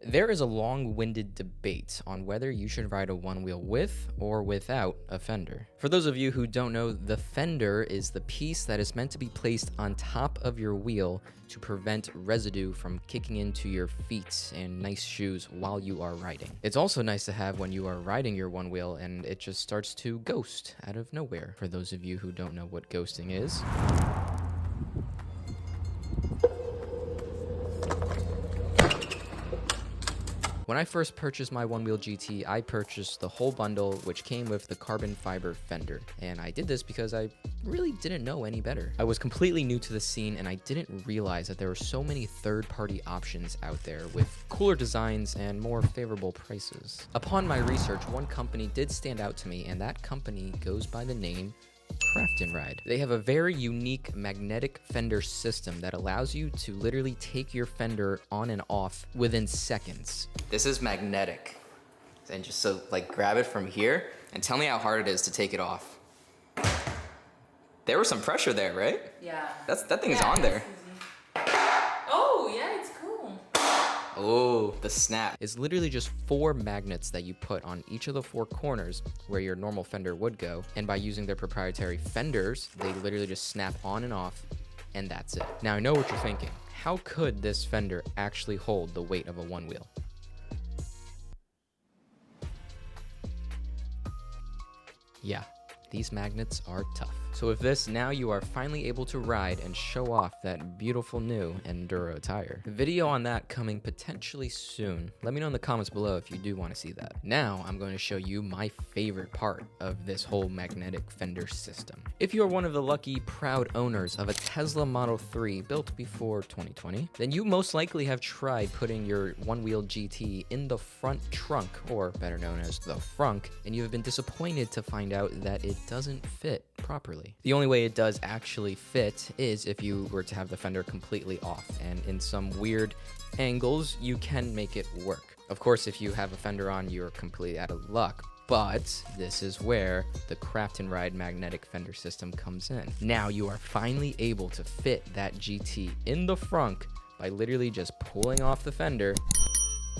There is a long-winded debate on whether you should ride a one-wheel with or without a fender. For those of you who don't know, the fender is the piece that is meant to be placed on top of your wheel to prevent residue from kicking into your feet and nice shoes while you are riding. It's also nice to have when you are riding your one wheel and it just starts to ghost out of nowhere. For those of you who don't know what ghosting is, when I first purchased my Onewheel GT, I purchased the whole bundle, which came with the carbon fiber fender. And I did this because I really didn't know any better. I was completely new to the scene and I didn't realize that there were so many third-party options out there with cooler designs and more favorable prices. Upon my research, one company did stand out to me, and that company goes by the name Craft and Ride. They have a very unique magnetic fender system that allows you to literally take your fender on and off within seconds. This is magnetic. And just so like grab it from here and tell me how hard it is to take it off. There was some pressure there, right? Yeah. That thing's on there. Oh, yeah, it's cool. Oh, the snap. It's literally just 4 magnets that you put on each of the 4 corners where your normal fender would go. And by using their proprietary fenders, they literally just snap on and off, and that's it. Now, I know what you're thinking. How could this fender actually hold the weight of a one wheel? Yeah, these magnets are tough. So with this, now you are finally able to ride and show off that beautiful new Enduro tire. The video on that coming potentially soon. Let me know in the comments below if you do want to see that. Now I'm going to show you my favorite part of this whole magnetic fender system. If you are one of the lucky, proud owners of a Tesla Model 3 built before 2020, then you most likely have tried putting your Onewheel GT in the front trunk, or better known as the frunk, and you have been disappointed to find out that it doesn't fit properly. The only way it does actually fit is if you were to have the fender completely off, and in some weird angles, you can make it work. Of course, if you have a fender on, you're completely out of luck. But this is where the Craft and Ride magnetic fender system comes in. Now you are finally able to fit that GT in the frunk by literally just pulling off the fender,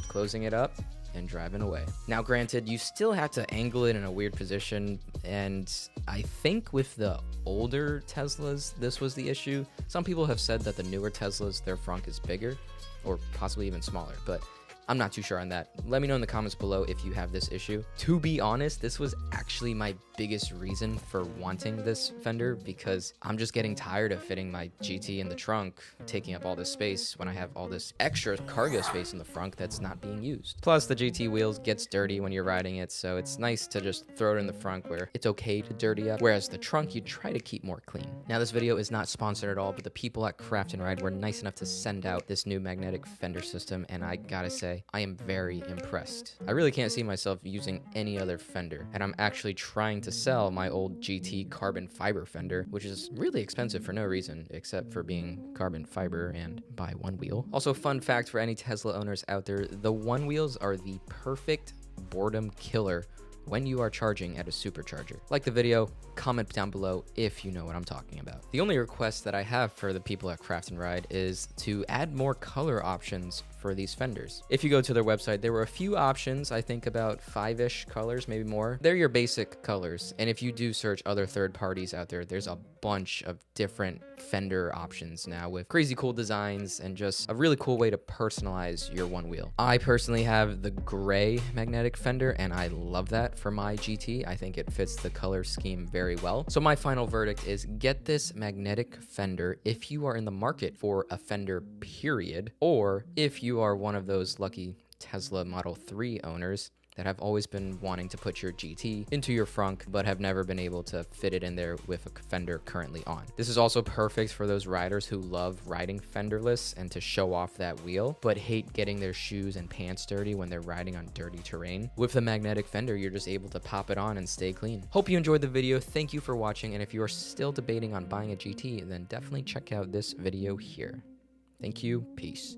closing it up, and driving away. Now granted, you still have to angle it in a weird position, and I think with the older Teslas, this was the issue. Some people have said that the newer Teslas, their frunk is bigger, or possibly even smaller, but I'm not too sure on that. Let me know in the comments below if you have this issue. To be honest, this was actually my biggest reason for wanting this fender, because I'm just getting tired of fitting my GT in the trunk, taking up all this space when I have all this extra cargo space in the front that's not being used. Plus, the GT wheels gets dirty when you're riding it, so it's nice to just throw it in the front where it's okay to dirty up, whereas the trunk you try to keep more clean. Now, this video is not sponsored at all, but the people at Craft and Ride were nice enough to send out this new magnetic fender system, and I gotta say, I am very impressed. I really can't see myself using any other fender, and I'm actually trying to sell my old GT carbon fiber fender, which is really expensive for no reason except for being carbon fiber and by Onewheel. Also, fun fact for any Tesla owners out there, the Onewheels are the perfect boredom killer when you are charging at a supercharger. Like the video, comment down below if you know what I'm talking about. The only request that I have for the people at Craft and Ride is to add more color options for these fenders. If you go to their website, there were a few options, I think about 5-ish colors, maybe more. They're your basic colors. And if you do search other third parties out there, there's a bunch of different fender options now with crazy cool designs and just a really cool way to personalize your one wheel. I personally have the gray magnetic fender, and I love that for my GT. I think it fits the color scheme very well. So my final verdict is get this magnetic fender if you are in the market for a fender, period, or if you are one of those lucky Tesla Model 3 owners that have always been wanting to put your GT into your frunk but have never been able to fit it in there with a fender currently on. This is also perfect for those riders who love riding fenderless and to show off that wheel but hate getting their shoes and pants dirty when they're riding on dirty terrain. With the magnetic fender, you're just able to pop it on and stay clean. Hope you enjoyed the video. Thank you for watching, and if you are still debating on buying a GT, then definitely check out this video here. Thank you. Peace.